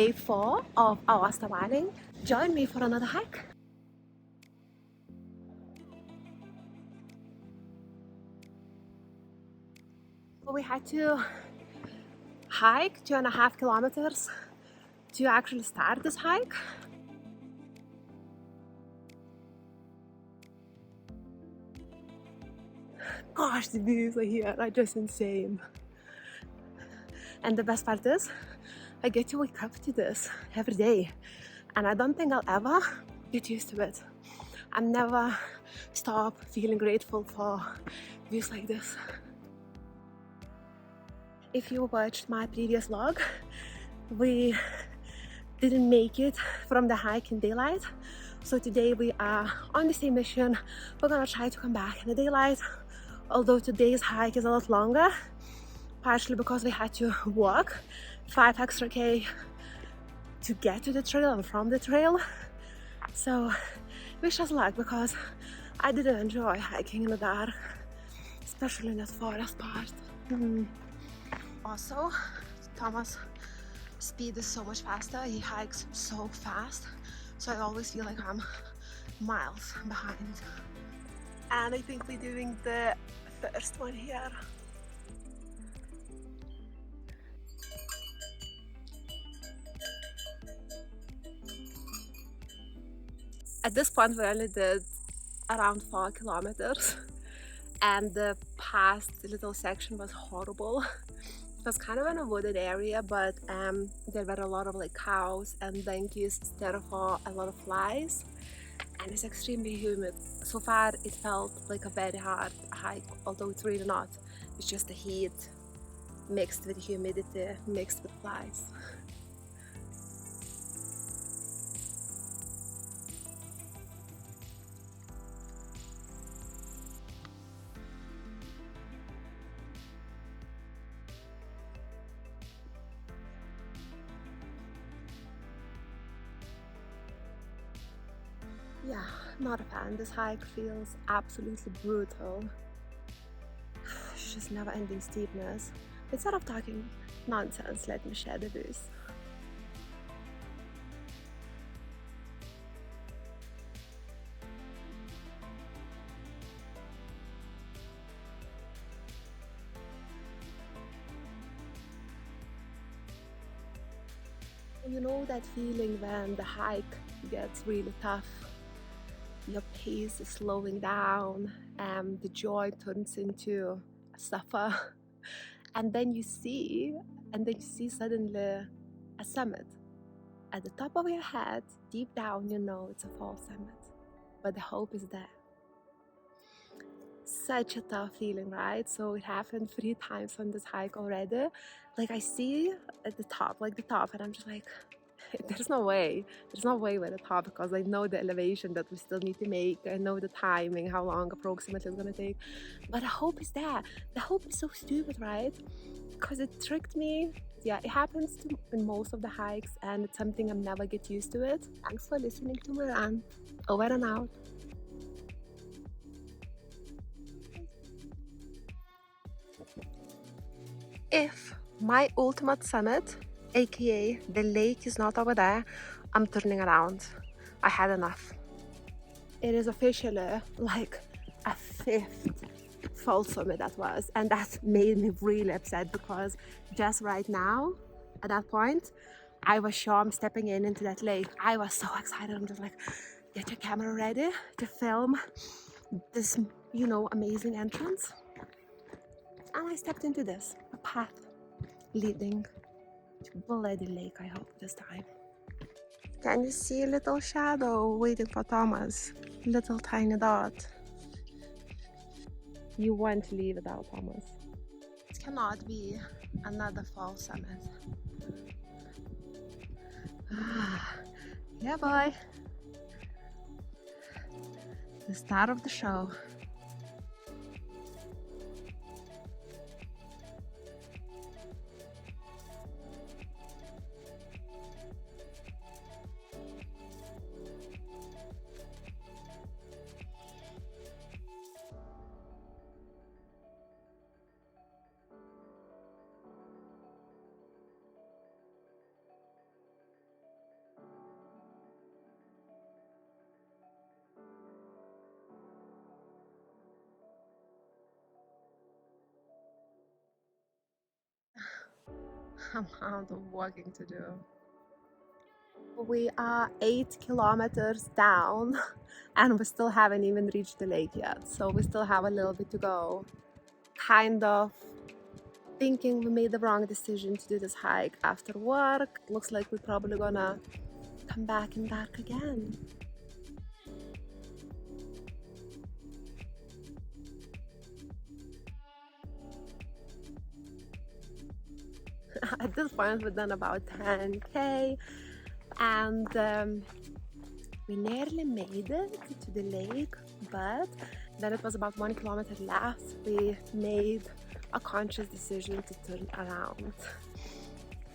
day 4 of our staggering. Join me for another hike. We had to hike 2.5 kilometers to actually start this hike. Gosh, the views are here are just insane. And the best part is, I get to wake up to this every day. And I don't think I'll ever get used to it. I'll never stop feeling grateful for views like this. If you watched my previous vlog, we didn't make it from the hike in daylight. So today we are on the same mission. We're gonna try to come back in the daylight. Although today's hike is a lot longer, partially because we had to walk 5 extra K to get to the trail and from the trail. So wish us luck, because I didn't enjoy hiking in the dark, especially in that forest part. Also, Thomas' speed is so much faster. He hikes so fast, so I always feel like I'm miles behind. And I think we're doing the first one here. At this point we only did around 4 kilometers, and the past little section was horrible. It was kind of in a wooded area, but there were a lot of like cows and donkeys, therefore a lot of flies, and it's extremely humid. So far it felt like a very hard hike, although it's really not. It's just the heat mixed with humidity, mixed with flies. Yeah, not a fan. This hike feels absolutely brutal. It's just never-ending steepness. Instead of talking nonsense, let me share the views. You know that feeling when the hike gets really tough? Your pace is slowing down and the joy turns into a suffer. And then you see suddenly a summit. At the top of your head, deep down, you know it's a fall summit, but the hope is there. Such a tough feeling, right? So it happened 3 times on this hike already. Like I see at the top, and I'm just like, there's no way we're at the top, because I know the elevation that we still need to make. I know the timing, how long approximately it's gonna take, but the hope is there. The hope is so stupid, right? Because it tricked me. Yeah, it happens in most of the hikes, and it's something I'm never get used to it. Thanks for listening to my rant. Over and out. If my ultimate summit, aka the lake, is not over there, I'm turning around. I had enough. It is officially like a 5th fall summit that was, and that made me really upset, because just right now, at that point, I was sure I'm stepping into that lake. I was so excited. I'm just like, get your camera ready to film this, amazing entrance. And I stepped into this, a path leading to Bloody Lake, I hope this time. Can you see a little shadow waiting for Thomas? Little tiny dot. You won't leave without Thomas. It cannot be another fall summit. Yeah, boy. The start of the show. amount of walking to do. We are 8 kilometers down and we still haven't even reached the lake yet, so we still have a little bit to go. Kind of thinking we made the wrong decision to do this hike after work. Looks like we're probably gonna come back in dark again. At this point we've done about 10k and we nearly made it to the lake, but then it was about 1 kilometer left. We made a conscious decision to turn around.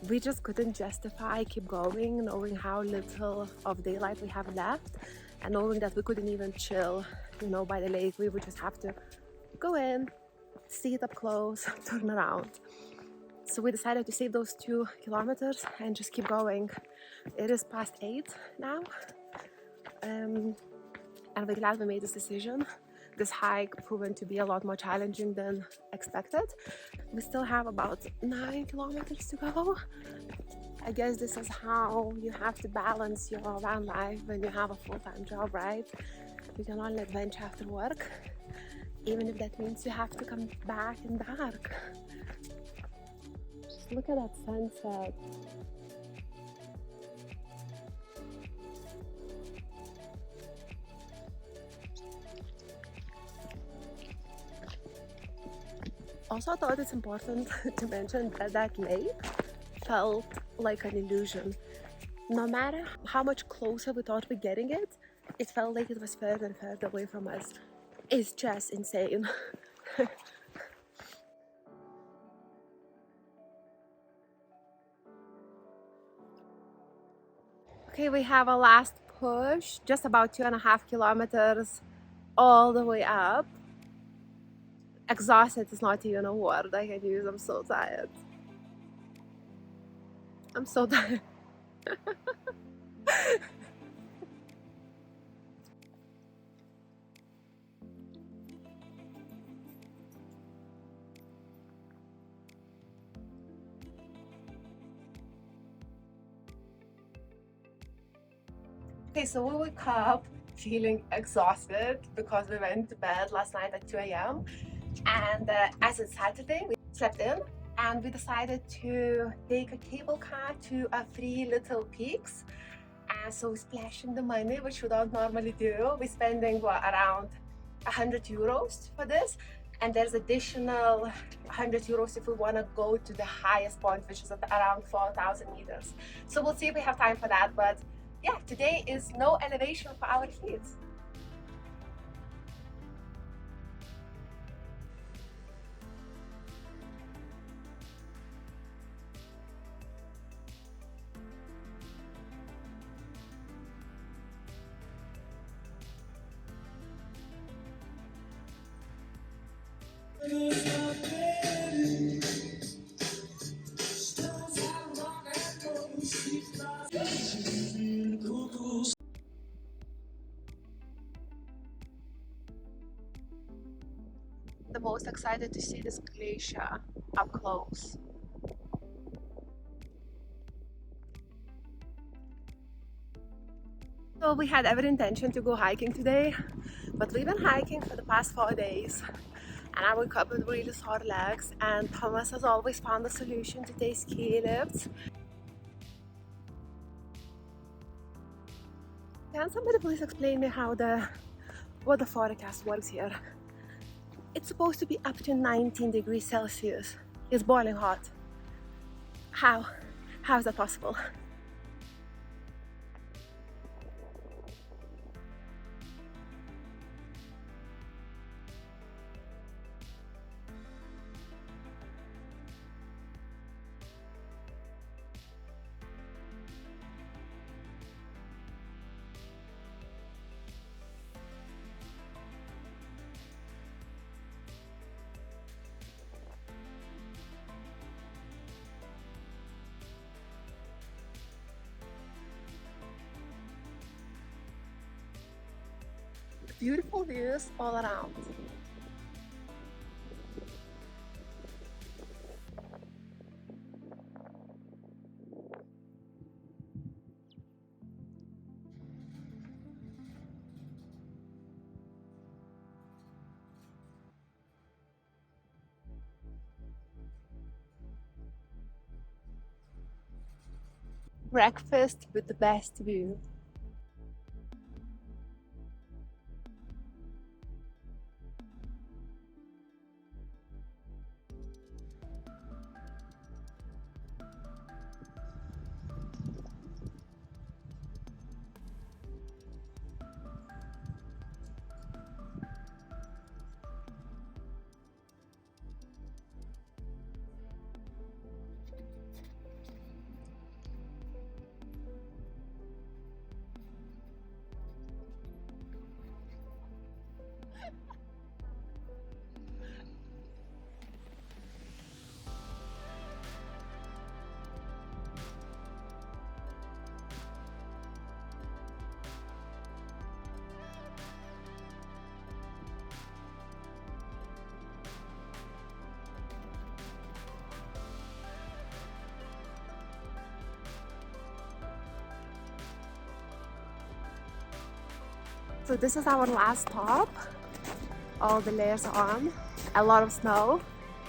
We just couldn't justify keep going, knowing how little of daylight we have left and knowing that we couldn't even chill, you know, by the lake. We would just have to go in, see it up close, turn around. So we decided to save those 2 kilometers and just keep going. It is past 8 now, and we're glad we made this decision. This hike proven to be a lot more challenging than expected. We still have about 9 kilometers to go. I guess this is how you have to balance your van life when you have a full-time job, right? You can only adventure after work, even if that means you have to come back in dark. Just look at that sunset. Also, I thought it's important to mention that that lake felt like an illusion. No matter how much closer we thought we're getting it, it felt like it was further and further away from us. It's just insane. Okay, we have a last push, just about 2.5 kilometers all the way up. Exhausted is not even a word I can use. I'm so tired. I'm so tired. Okay, so we woke up feeling exhausted because we went to bed last night at 2 a.m. And as it's Saturday, we slept in and we decided to take a cable car to a free little peaks. And so we're splashing the money, which we don't normally do. We're spending around 100 euros for this. And there's additional 100 euros if we want to go to the highest point, which is at around 4,000 meters. So we'll see if we have time for that. But yeah, today is no elevation for our feet. The most excited to see this glacier up close. So we had every intention to go hiking today, but we've been hiking for the past 4 days and I woke up with really sore legs, and Thomas has always found a solution to take ski lifts. Can somebody please explain me what the forecast works here? It's supposed to be up to 19 degrees Celsius. It's boiling hot. How is that possible? Beautiful views all around. breakfast with the best view. So this is our last stop. All the layers are on. A lot of snow.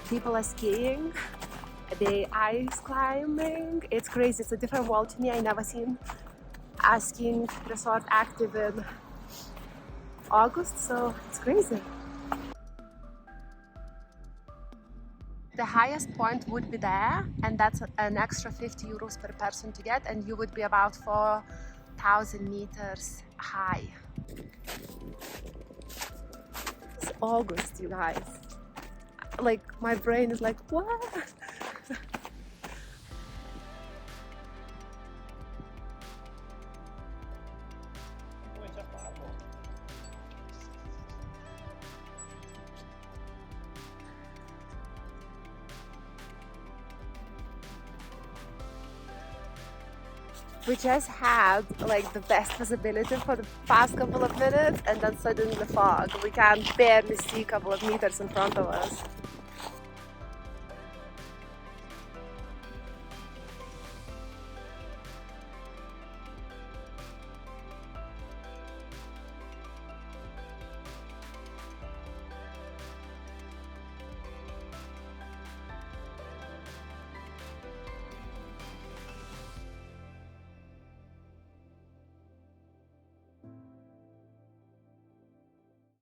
People are skiing. The ice climbing. It's crazy. It's a different world to me. I never seen a skiing resort active in August, so it's crazy. The highest point would be there, and that's an extra 50 euros per person to get, and you would be about 4,000 meters high. It's August, you guys. Like, my brain is like, what? We just had like the best visibility for the past couple of minutes, and then suddenly the fog. We can barely see a couple of meters in front of us.